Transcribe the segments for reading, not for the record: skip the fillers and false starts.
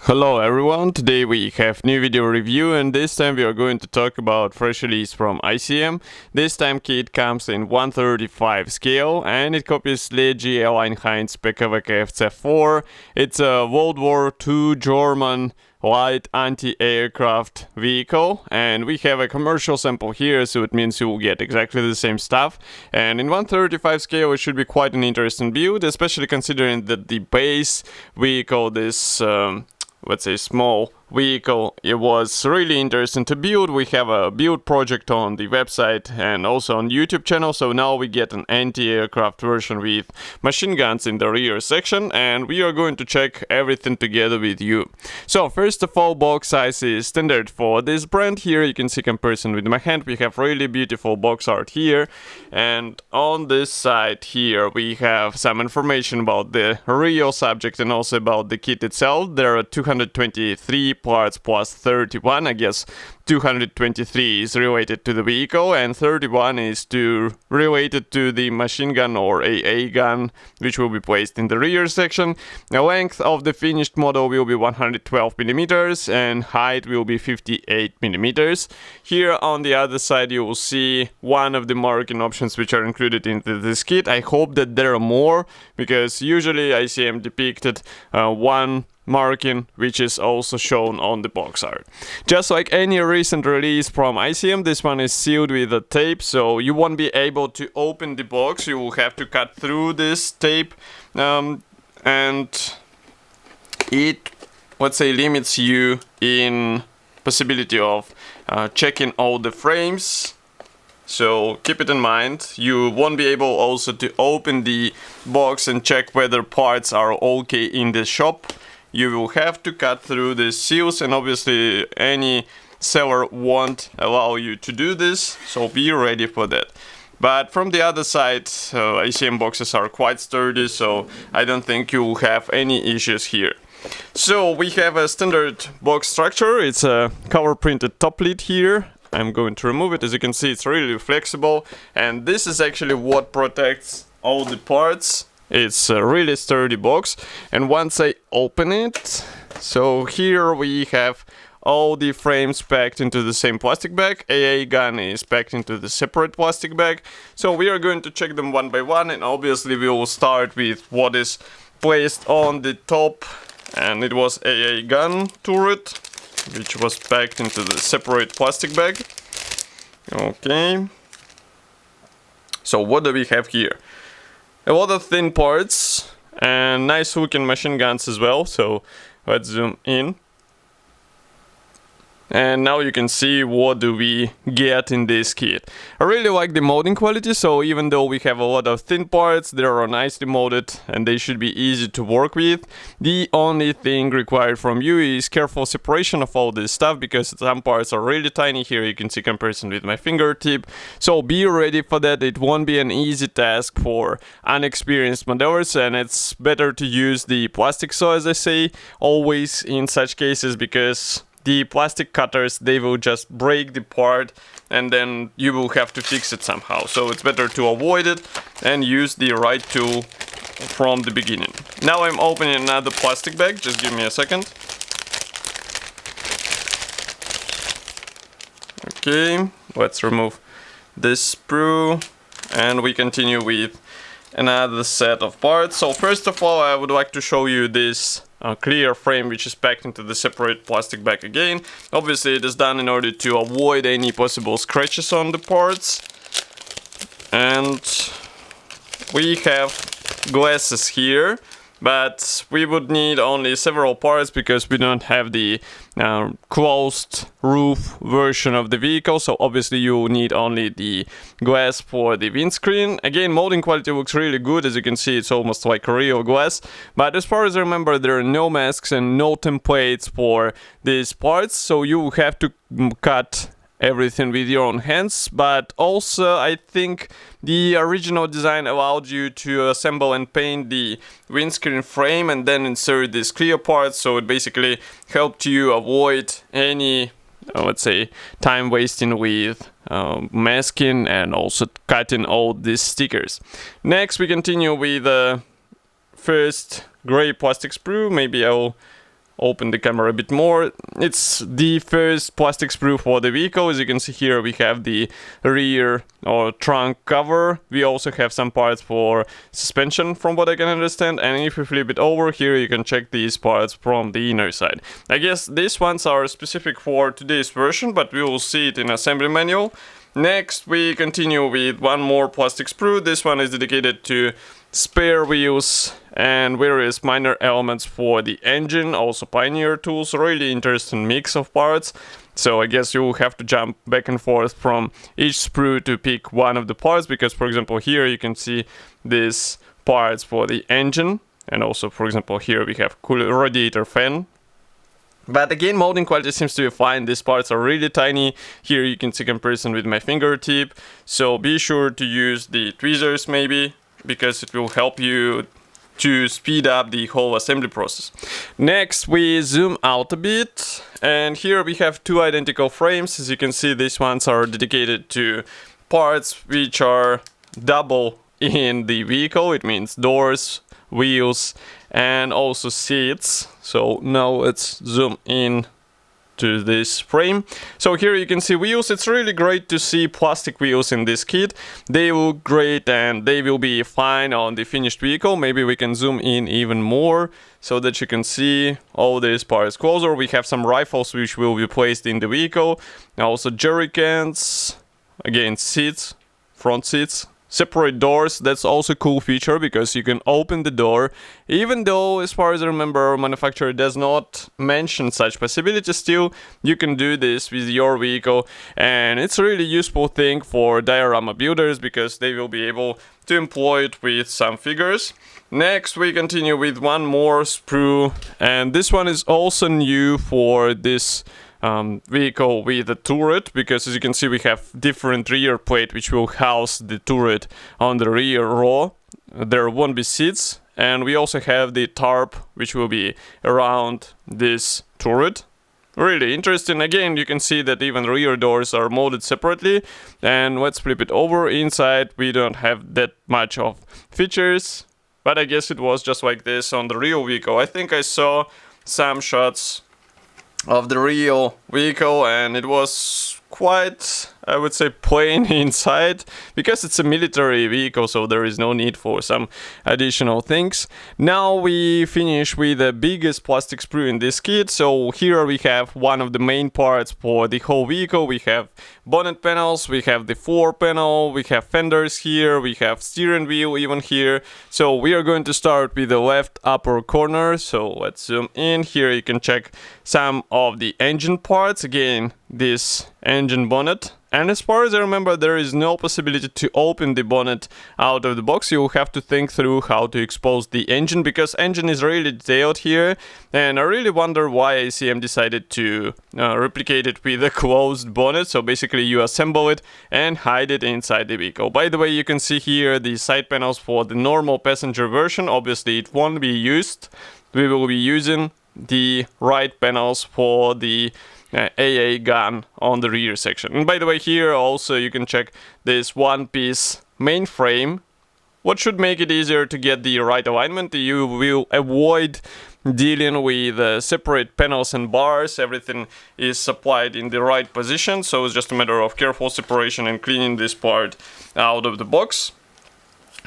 Hello everyone, today we have new video review and this time we are going to talk about fresh release from ICM. This time kit comes in 1/35 scale and it copies le.gl Einheits-Pkw Kfz.4. It's a World War II German light anti-aircraft vehicle, and we have a commercial sample here, so it means you will get exactly the same stuff. And in 1/35 scale it should be quite an interesting build, especially considering that the base vehicle, this let's say small vehicle, it was really interesting to build. We have a build project on the website and also on YouTube channel, so now we get an anti-aircraft version with machine guns in the rear section, and we are going to check everything together with you. So first of all, box size is standard for this brand. Here you can see comparison with my hand. We have really beautiful box art here, and on this side here we have some information about the real subject and also about the kit itself. There are 223 parts plus 31. I guess 223 is related to the vehicle and 31 is related to the machine gun or AA gun, which will be placed in the rear section. The length of the finished model will be 112 millimeters and height will be 58 millimeters. Here on the other side you will see one of the marking options which are included into this kit. I hope that there are more, because usually ICM depicted one marking which is also shown on the box art. Just like any recent release from ICM, this one is sealed with a tape, so you won't be able to open the box. You will have to cut through this tape, and it, let's say, limits you in possibility of checking all the frames. So keep it in mind. You won't be able also to open the box and check whether parts are okay in the shop. You will have to cut through the seals, and obviously any seller won't allow you to do this, so be ready for that. But from the other side, ICM boxes are quite sturdy, so I don't think you will have any issues here. So we have a standard box structure. It's a color printed top lid here. I'm going to remove it. As you can see, it's really flexible, and this is actually what protects all the parts. It's a really sturdy box, and once I open it, so here we have all the frames packed into the same plastic bag. AA gun is packed into the separate plastic bag. So we are going to check them one by one, and obviously we will start with what is placed on the top, and it was AA gun turret, which was packed into the separate plastic bag. Okay. So what do we have here? A lot of thin parts and nice looking machine guns as well, so let's zoom in. And now you can see what do we get in this kit. I really like the molding quality, so even though we have a lot of thin parts, they are nicely molded and they should be easy to work with. The only thing required from you is careful separation of all this stuff, because some parts are really tiny. Here you can see comparison with my fingertip, so be ready for that. It won't be an easy task for unexperienced modelers, and it's better to use the plastic saw, as I say, always in such cases, because the plastic cutters, they will just break the part and then you will have to fix it somehow. So it's better to avoid it and use the right tool from the beginning. Now I'm opening another plastic bag, just give me a second. Okay, let's remove this sprue and we continue with another set of parts. So first of all, I would like to show you this clear frame which is packed into the separate plastic bag again. Obviously it is done in order to avoid any possible scratches on the parts. And we have glasses here, but we would need only several parts because we don't have the closed roof version of the vehicle, so obviously you need only the glass for the windscreen. Again, molding quality looks really good. As you can see, it's almost like real glass, but as far as I remember, there are no masks and no templates for these parts, so you have to cut everything with your own hands. But also I think the original design allowed you to assemble and paint the windscreen frame and then insert this clear part, so it basically helped you avoid any let's say time wasting with masking and also cutting all these stickers. Next we continue with first gray plastic sprue. Maybe I'll open the camera a bit more. It's the first plastic sprue for the vehicle. As you can see here, we have the rear or trunk cover. We also have some parts for suspension from what I can understand, and if you flip it over here, you can check these parts from the inner side. I guess these ones are specific for today's version, but we will see it in assembly manual. Next, we continue with one more plastic sprue. This one is dedicated to spare wheels and various minor elements for the engine, also Pioneer tools. Really interesting mix of parts. So I guess you will have to jump back and forth from each sprue to pick one of the parts, because for example here you can see these parts for the engine, and also for example here we have cooler radiator fan. But again, molding quality seems to be fine. These parts are really tiny. Here you can see comparison with my fingertip. So be sure to use the tweezers maybe, because it will help you to speed up the whole assembly process. Next, we zoom out a bit, and here we have two identical frames. As you can see, these ones are dedicated to parts which are double in the vehicle. It means doors, wheels, and also seats. So now let's zoom in to this frame. So here you can see wheels. It's really great to see plastic wheels in this kit. They look great and they will be fine on the finished vehicle. Maybe we can zoom in even more so that you can see all these parts closer. We have some rifles which will be placed in the vehicle. Also jerry cans, again seats, front seats. Separate doors, that's also a cool feature because you can open the door. Even though, as far as I remember, manufacturer does not mention such possibility, still you can do this with your vehicle, and it's a really useful thing for diorama builders because they will be able to employ it with some figures. Next, we continue with one more sprue, and this one is also new for this vehicle with a turret, because as you can see we have different rear plate which will house the turret on the rear row. There won't be seats, and we also have the tarp which will be around this turret. Really interesting. Again, you can see that even rear doors are molded separately, and let's flip it over. Inside we don't have that much of features, but I guess it was just like this on the real vehicle. I think I saw some shots of the real vehicle and it was quite, I would say, plain inside, because it's a military vehicle, so there is no need for some additional things. Now we finish with the biggest plastic sprue in this kit. So here we have one of the main parts for the whole vehicle. We have bonnet panels, we have the floor panel, we have fenders here, we have steering wheel even here. So we are going to start with the left upper corner. So let's zoom in. Here you can check some of the engine parts. Again, this engine bonnet, and as far as I remember, there is no possibility to open the bonnet out of the box. You will have to think through how to expose the engine, because engine is really detailed here, and I really wonder why ICM decided to replicate it with a closed bonnet. So basically you assemble it and hide it inside the vehicle. By the way, you can see here the side panels for the normal passenger version. Obviously it won't be used. We will be using the right panels for the AA gun on the rear section. And by the way, here also you can check this one-piece main frame. What should make it easier to get the right alignment? You will avoid dealing with separate panels and bars. Everything is supplied in the right position, so it's just a matter of careful separation and cleaning this part out of the box.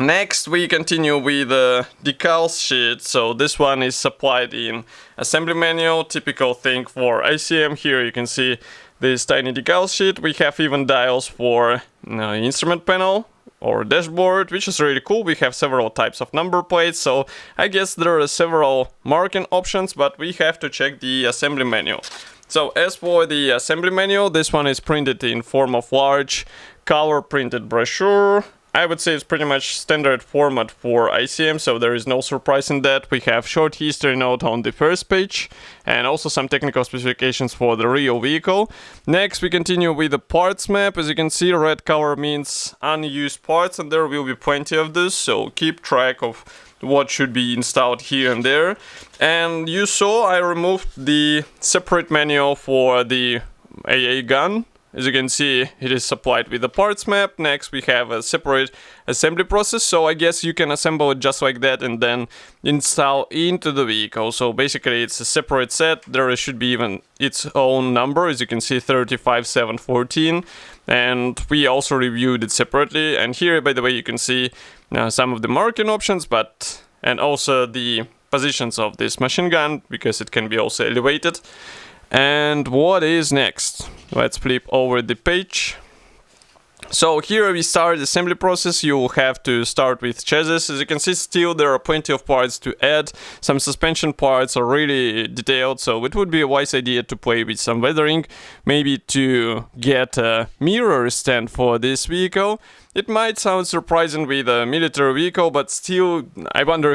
Next, we continue with the decal sheet. So this one is supplied in assembly manual, typical thing for ICM. Here you can see this tiny decal sheet. We have even dials for instrument panel or dashboard, which is really cool. We have several types of number plates, so I guess there are several marking options, but we have to check the assembly manual. So as for the assembly manual, this one is printed in form of large color printed brochure. I would say it's pretty much standard format for ICM, so there is no surprise in that. We have short history note on the first page and also some technical specifications for the real vehicle. Next, we continue with the parts map. As you can see, red color means unused parts, and there will be plenty of this, so keep track of what should be installed here and there. And you saw I removed the separate manual for the AA gun. as you can see, it is supplied with a parts map. Next we have a separate assembly process, so I guess you can assemble it just like that and then install into the vehicle. So basically it's a separate set. There should be even its own number, as you can see, 35714, and we also reviewed it separately. And here, by the way, you can see some of the marking options, and also the positions of this machine gun, because it can be also elevated. And what is next? Let's flip over the page. So here we start the assembly process. You will have to start with chassis. As you can see, still there are plenty of parts to add. Some suspension parts are really detailed, so it would be a wise idea to play with some weathering, maybe to get a mirror stand for this vehicle. It might sound surprising with a military vehicle, but still I wonder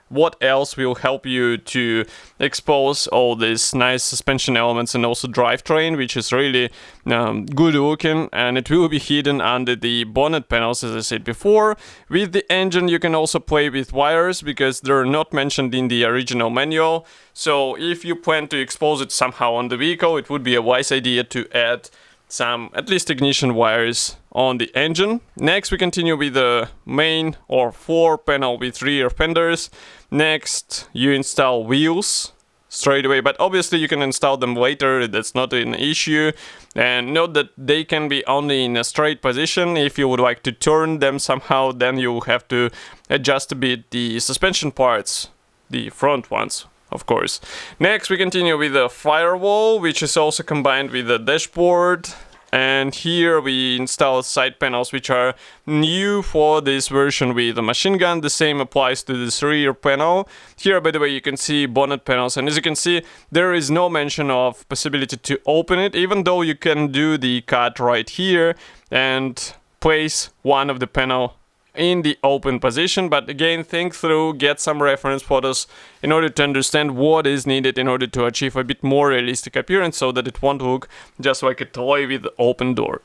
what else will help you to expose all these nice suspension elements and also drivetrain, which is really good looking, and it will be hidden under the bonnet panels, as I said before. With the engine you can also play with wires, because they're not mentioned in the original manual. So if you plan to expose it somehow on the vehicle, it would be a wise idea to add some, at least, ignition wires on the engine. Next we continue with the main or floor panel with rear fenders. Next you install wheels straight away, but obviously you can install them later, that's not an issue. And note that they can be only in a straight position. If you would like to turn them somehow, then you have to adjust a bit the suspension parts, the front ones, of course. Next we continue with the firewall, which is also combined with the dashboard. And here we install side panels, which are new for this version with the machine gun. The same applies to this rear panel. Here, by the way, you can see bonnet panels, and as you can see, there is no mention of possibility to open it, even though you can do the cut right here and place one of the panel in the open position. But again, think through, get some reference photos in order to understand what is needed in order to achieve a bit more realistic appearance, so that it won't look just like a toy with the open door.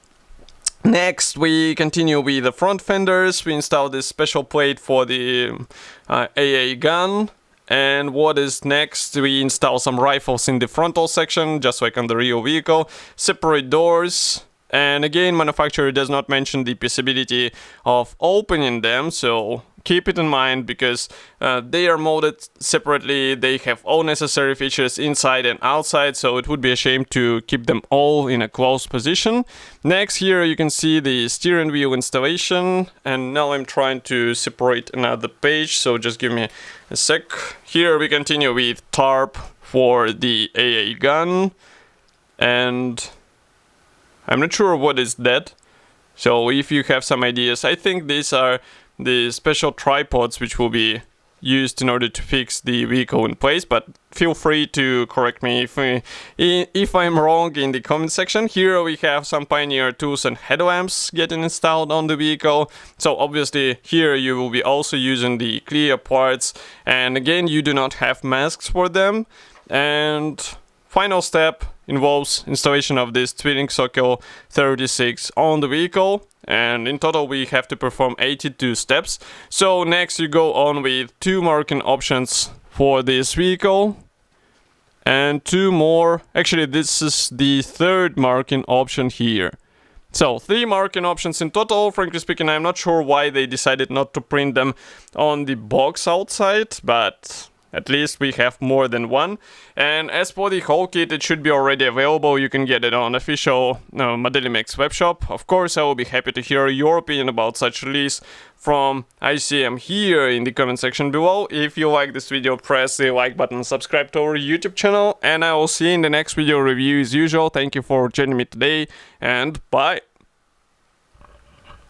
Next we continue with the front fenders. We install this special plate for the AA gun. And what is next? We install some rifles in the frontal section, just like on the real vehicle. Separate doors. And again, manufacturer does not mention the possibility of opening them, so keep it in mind, because they are molded separately. They have all necessary features inside and outside, so it would be a shame to keep them all in a closed position. Next, here you can see the steering wheel installation, and now I'm trying to separate another page, so just give me a sec. Here we continue with tarp for the AA gun, and I'm not sure what is that, so if you have some ideas, I think these are the special tripods which will be used in order to fix the vehicle in place, but feel free to correct me if I'm wrong in the comment section. Here we have some Pioneer tools and headlamps getting installed on the vehicle, so obviously here you will be also using the clear parts, and again, you do not have masks for them. And final step involves installation of this twinning socket 36 on the vehicle, and in total we have to perform 82 steps. So next you go on with 2 marking options for this vehicle and 2 more. Actually, this is the 3rd marking option here. So 3 marking options in total. Frankly speaking, I'm not sure why they decided not to print them on the box outside, but at least we have more than one. And as for the whole kit, it should be already available. You can get it on official Modelimex webshop. Of course, I will be happy to hear your opinion about such release from ICM here in the comment section below. If you like this video, press the like button, subscribe to our YouTube channel, and I will see you in the next video review as usual. Thank you for joining me today, and bye!